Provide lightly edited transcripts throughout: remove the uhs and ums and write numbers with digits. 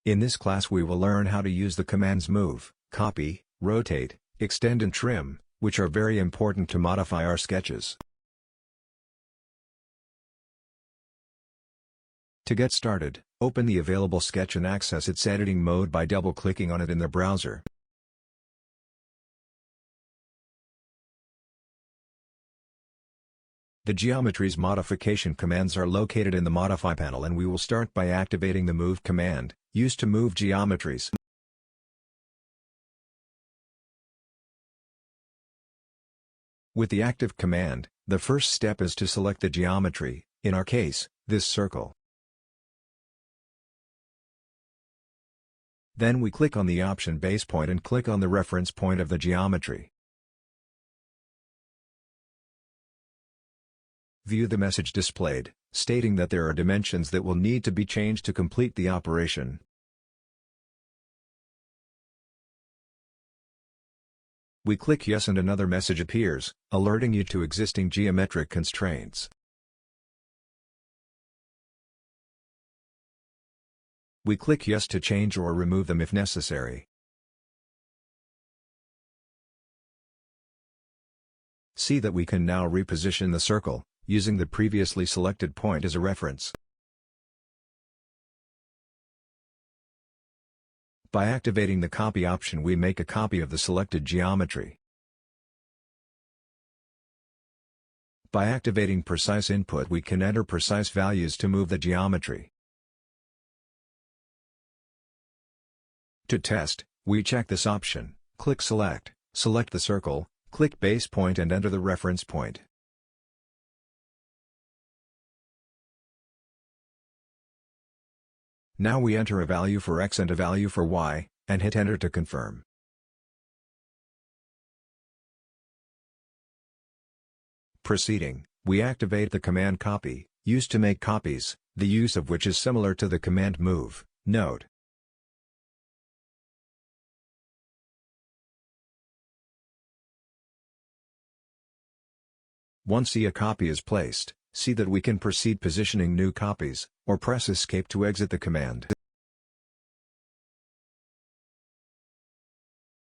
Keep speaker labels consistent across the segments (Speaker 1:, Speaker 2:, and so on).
Speaker 1: In this class we will learn how to use the commands move, copy, rotate, extend and trim, which are very important to modify our sketches. To get started, open the available sketch and access its editing mode by double-clicking on it in the browser. The Geometries modification commands are located in the Modify panel, and we will start by activating the Move command, used to move geometries. With the active command, the first step is to select the geometry, in our case, this circle. Then we click on the option base point and click on the reference point of the geometry. View the message displayed, stating that there are dimensions that will need to be changed to complete the operation. We click Yes and another message appears, alerting you to existing geometric constraints. We click Yes to change or remove them if necessary. See that we can now reposition the circle, using the previously selected point as a reference. By activating the copy option, we make a copy of the selected geometry. By activating precise input, we can enter precise values to move the geometry. To test, we check this option, click Select, select the circle, click base point and enter the reference point. Now we enter a value for X and a value for Y, and hit Enter to confirm. Proceeding, we activate the command Copy, used to make copies, the use of which is similar to the command Move. Note: once a copy is placed, see that we can proceed positioning new copies, or press Escape to exit the command.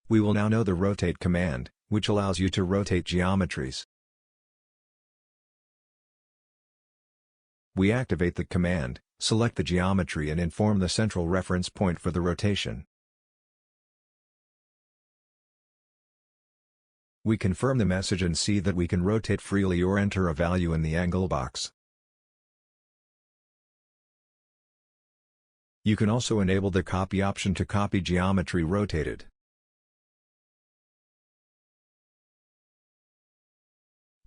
Speaker 1: We will now know the Rotate command, which allows you to rotate geometries. We activate the command, select the geometry and inform the central reference point for the rotation. We confirm the message and see that we can rotate freely or enter a value in the angle box. You can also enable the copy option to copy geometry rotated.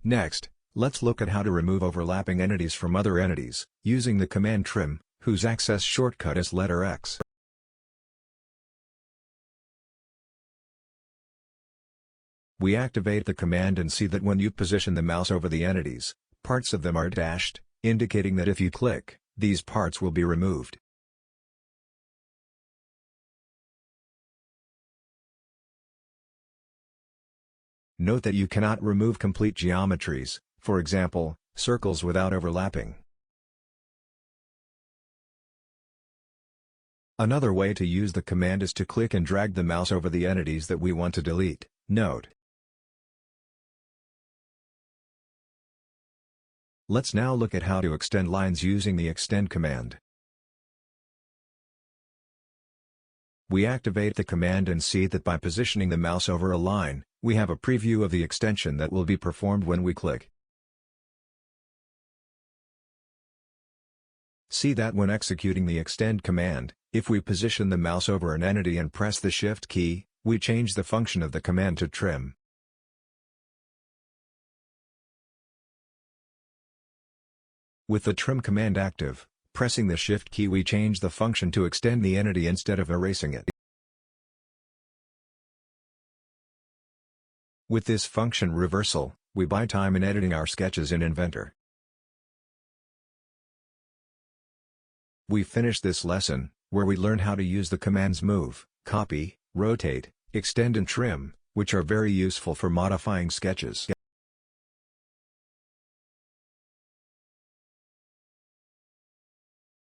Speaker 1: Next, let's look at how to remove overlapping entities from other entities, using the command Trim, whose access shortcut is letter X. We activate the command and see that when you position the mouse over the entities, parts of them are dashed, indicating that if you click, these parts will be removed. Note that you cannot remove complete geometries, for example, circles without overlapping. Another way to use the command is to click and drag the mouse over the entities that we want to delete. Note: let's now look at how to extend lines using the Extend command. We activate the command and see that by positioning the mouse over a line, we have a preview of the extension that will be performed when we click. See that when executing the Extend command, if we position the mouse over an entity and press the Shift key, we change the function of the command to Trim. With the Trim command active, pressing the Shift key we change the function to extend the entity instead of erasing it. With this function reversal, we buy time in editing our sketches in Inventor. We finished this lesson, where we learned how to use the commands Move, Copy, Rotate, Extend and Trim, which are very useful for modifying sketches.